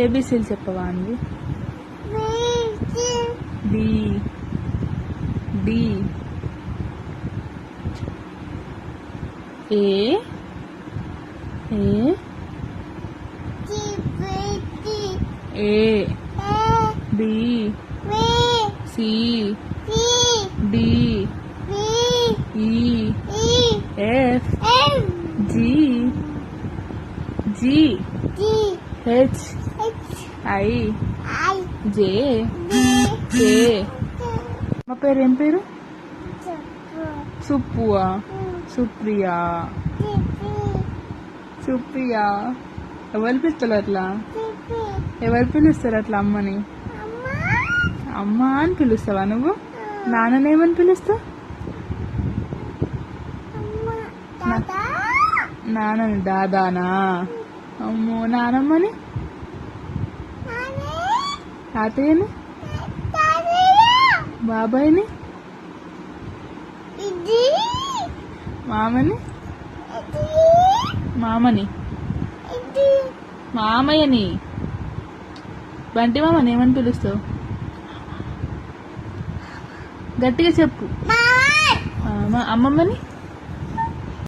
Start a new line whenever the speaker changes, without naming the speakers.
ఏబిసిలు చెప్పవా అండి? D D A A A B C D E F G G H I J K. మా పేరు ఏం పేరు? సుప్పువా? సుప్రియా. సుప్రియా. ఎవరు పిలుస్తారు అట్లా? ఎవరు పిలుస్తారు అట్లా అమ్మని? అమ్మ అని పిలుస్తావా నువ్వు? నాన్ననేమని పిలుస్తావు? నాన్నని దాదానా? అమ్మో. నానమ్మని? తాతయ్యని? బాబాయ్ని? మామని? మామని? మామయ్యని? బంటి మామని ఏమని పిలుస్తావు? గట్టిగా చెప్పు. అమ్మమ్మని?